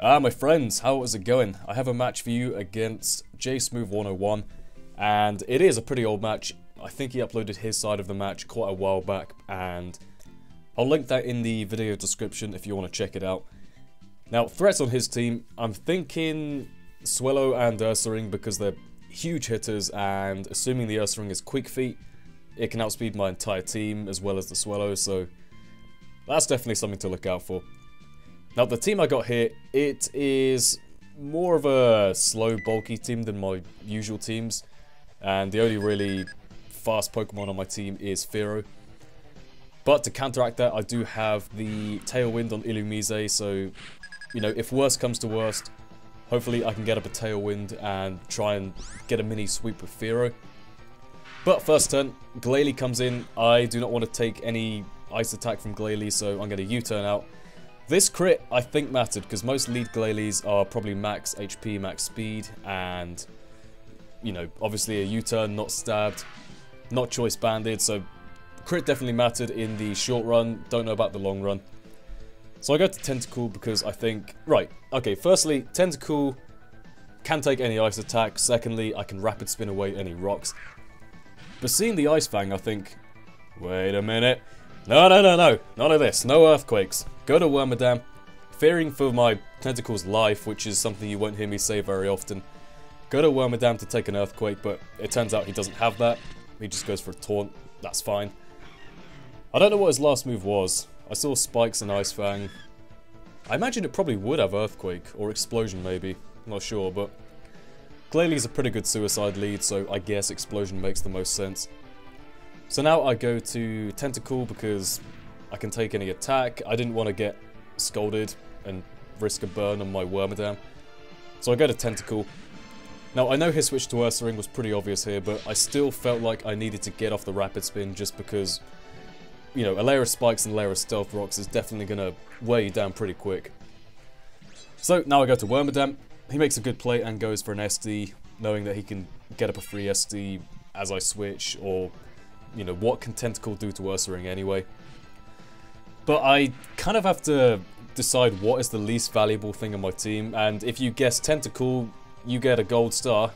My friends, how is it going? I have a match for you against Jaysmoove101, and it is a pretty old match. I think he uploaded his side of the match quite a while back, and I'll link that in the video description if you want to check it out. Now, threats on his team, I'm thinking Swellow and Ursaring because they're huge hitters, and assuming the Ursaring is quick feet, it can outspeed my entire team as well as the Swellow, so that's definitely something to look out for. Now, the team I got here, it is more of a slow, bulky team than my usual teams, and the only really fast Pokemon on my team is Fearow. But to counteract that, I do have the Tailwind on Illumise, so, you know, if worst comes to worst, hopefully I can get up a Tailwind and try and get a mini sweep with Fearow. But first turn, Glalie comes in. I do not want to take any ice attack from Glalie, so I'm going to U-turn out. This crit, I think, mattered, because most lead Glalies are probably max HP, max speed, and, you know, obviously a U-turn, not stabbed, not choice banded, so crit definitely mattered in the short run, don't know about the long run. So I go to Tentacool because I think, right, okay, firstly, Tentacool can take any ice attack, secondly, I can rapid spin away any rocks. But seeing the Ice Fang, I think, wait a minute, no, none of this, no earthquakes. Go to Wormadam, fearing for my Tentacool's life, which is something you won't hear me say very often. Go to Wormadam to take an earthquake, but it turns out he doesn't have that. He just goes for a taunt, that's fine. I don't know what his last move was. I saw Spikes and Ice Fang. I imagine it probably would have Earthquake, or Explosion maybe, I'm not sure, but Glalie's a pretty good suicide lead, so I guess Explosion makes the most sense. So now I go to Tentacool because I can take any attack. I didn't want to get scolded and risk a burn on my Wormadam. So I go to Tentacool. Now I know his switch to Ursaring was pretty obvious here, but I still felt like I needed to get off the Rapid Spin just because, you know, a layer of Spikes and a layer of Stealth Rocks is definitely going to wear you down pretty quick. So now I go to Wormadam. He makes a good play and goes for an SD, knowing that he can get up a free SD as I switch, or, you know, what can Tentacool do to Ursaring anyway? But I kind of have to decide what is the least valuable thing on my team, and if you guess Tentacool, you get a gold star.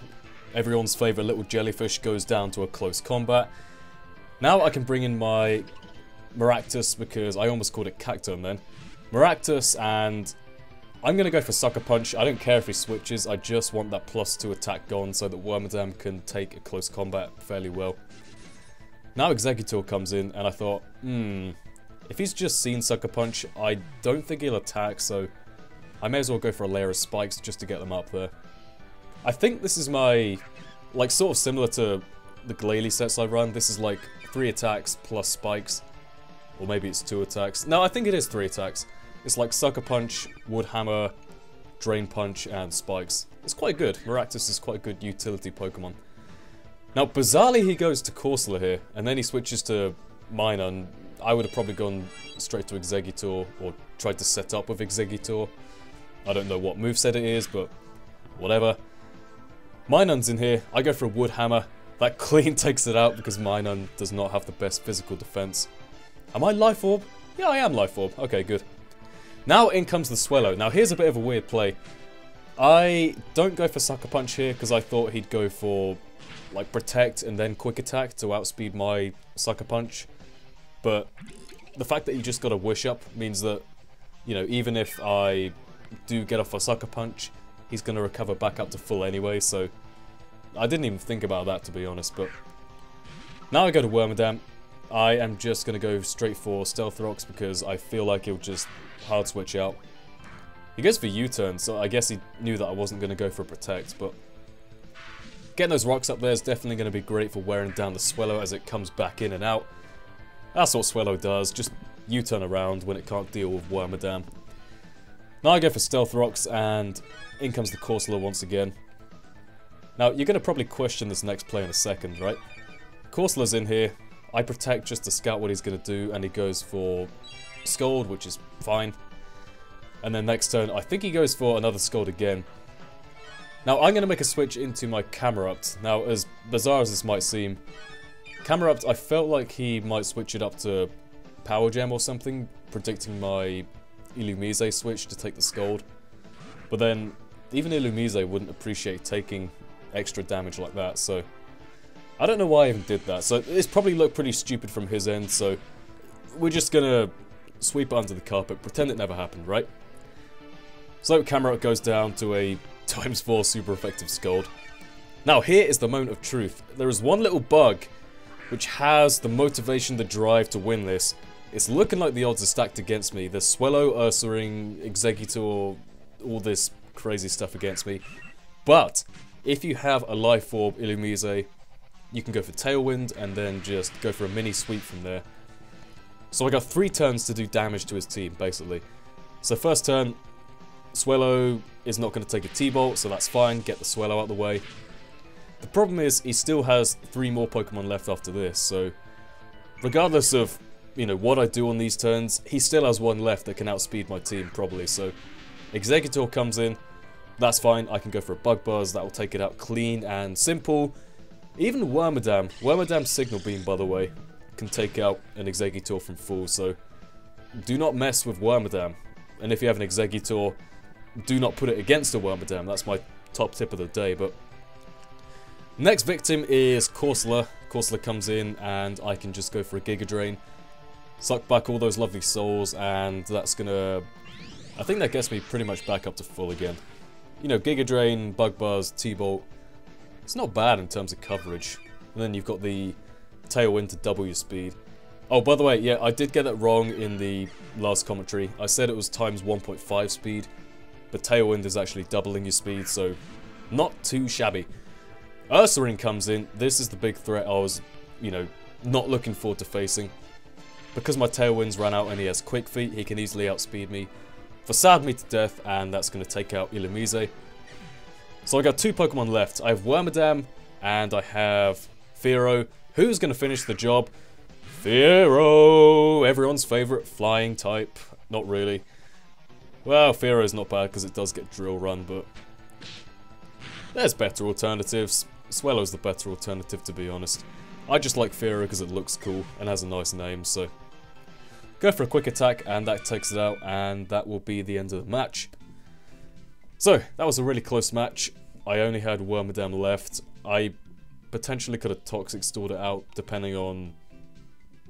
Everyone's favourite little jellyfish goes down to a close combat. Now I can bring in my Maractus, because I almost called it Cacturne then. Maractus, and I'm going to go for Sucker Punch. I don't care if he switches, I just want that +2 attack gone so that Wormadam can take a close combat fairly well. Now Exeggutor comes in, and I thought, if he's just seen Sucker Punch, I don't think he'll attack, so I may as well go for a layer of Spikes just to get them up there. I think this is my, like, sort of similar to the Glalie sets I run. This is like 3 attacks plus Spikes, or maybe it's 2 attacks. No, I think it is 3 attacks. It's like Sucker Punch, Wood Hammer, Drain Punch, and Spikes. It's quite good. Maractus is quite a good utility Pokemon. Now, bizarrely, he goes to Corsola here, and then he switches to Minun, and I would have probably gone straight to Exeggutor, or tried to set up with Exeggutor. I don't know what moveset it is, but whatever. Minun's in here, I go for a Wood Hammer. That clean takes it out because Minun does not have the best physical defense. Am I Life Orb? Yeah, I am Life Orb. Okay, good. Now in comes the Swellow. Now here's a bit of a weird play. I don't go for Sucker Punch here because I thought he'd go for, like, Protect and then Quick Attack to outspeed my Sucker Punch. But the fact that he just got a Wish Up means that, you know, even if I do get off a Sucker Punch, he's going to recover back up to full anyway, so I didn't even think about that, to be honest. But now I go to Wormadam. I am just going to go straight for Stealth Rocks because I feel like he'll just hard switch out. He goes for U-turn, so I guess he knew that I wasn't going to go for a Protect, but getting those rocks up there is definitely going to be great for wearing down the Swellow as it comes back in and out. That's what Swellow does, just U-turn around when it can't deal with Wormadam. Now I go for Stealth Rocks, and in comes the Corsola once again. Now, you're going to probably question this next play in a second, right? Corsola's in here. I Protect just to scout what he's going to do, and he goes for Scold, which is fine. And then next turn, I think he goes for another Scold again. Now, I'm going to make a switch into my Camerupt. Now, as bizarre as this might seem, Camerupt, I felt like he might switch it up to Power Gem or something, predicting my Illumise switch to take the Scold. But then, even Illumise wouldn't appreciate taking extra damage like that, so... I don't know why I even did that, so it's probably looked pretty stupid from his end, so... We're just gonna sweep it under the carpet, pretend it never happened, right? So, Camelot goes down to a ×4 super effective Scold. Now, here is the moment of truth. There is one little bug which has the motivation, the drive to win this. It's looking like the odds are stacked against me. There's Swellow, Ursaring, Exeggutor, all this crazy stuff against me. But, if you have a Life Orb, Illumise, you can go for Tailwind and then just go for a mini sweep from there. So I got 3 turns to do damage to his team, basically. So first turn, Swellow is not going to take a T-Bolt, so that's fine, get the Swellow out of the way. The problem is, he still has 3 more Pokemon left after this, so... Regardless of, you know, what I do on these turns, he still has 1 left that can outspeed my team, probably, so... Exeggutor comes in, that's fine, I can go for a Bug Buzz, that will take it out clean and simple. Even Wormadam's Signal Beam, by the way, can take out an Exeggutor from full, so do not mess with Wormadam. And if you have an Exeggutor, do not put it against a Wormadam. That's my top tip of the day. But next victim is Corsola. Corsola comes in and I can just go for a Giga Drain, suck back all those lovely souls, and that's gonna... I think that gets me pretty much back up to full again. You know, Giga Drain, Bug Buzz, T-Bolt, it's not bad in terms of coverage. And then you've got the Tailwind to double your speed. Oh, by the way, yeah, I did get that wrong in the last commentary. I said it was times 1.5 speed, but Tailwind is actually doubling your speed, so not too shabby. Ursaring comes in. This is the big threat I was, you know, not looking forward to facing. Because my Tailwinds ran out and he has Quick Feet, he can easily outspeed me, facade me to death, and that's going to take out Illumise. So I got 2 Pokemon left. I have Wormadam, and I have Fearow. Who's going to finish the job? Fearow! Everyone's favourite flying type. Not really. Well, Fearow's not bad because it does get Drill Run, but... there's better alternatives. Swellow's the better alternative, to be honest. I just like Fearow because it looks cool and has a nice name, so... go for a quick attack, and that takes it out, and that will be the end of the match. So, that was a really close match. I only had Wormadam left. I potentially could have Toxic Stored it out, depending on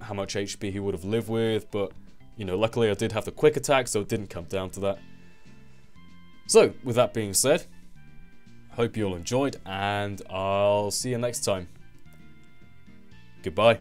how much HP he would have lived with, but, you know, luckily I did have the quick attack, so it didn't come down to that. So, with that being said, hope you all enjoyed, and I'll see you next time. Goodbye.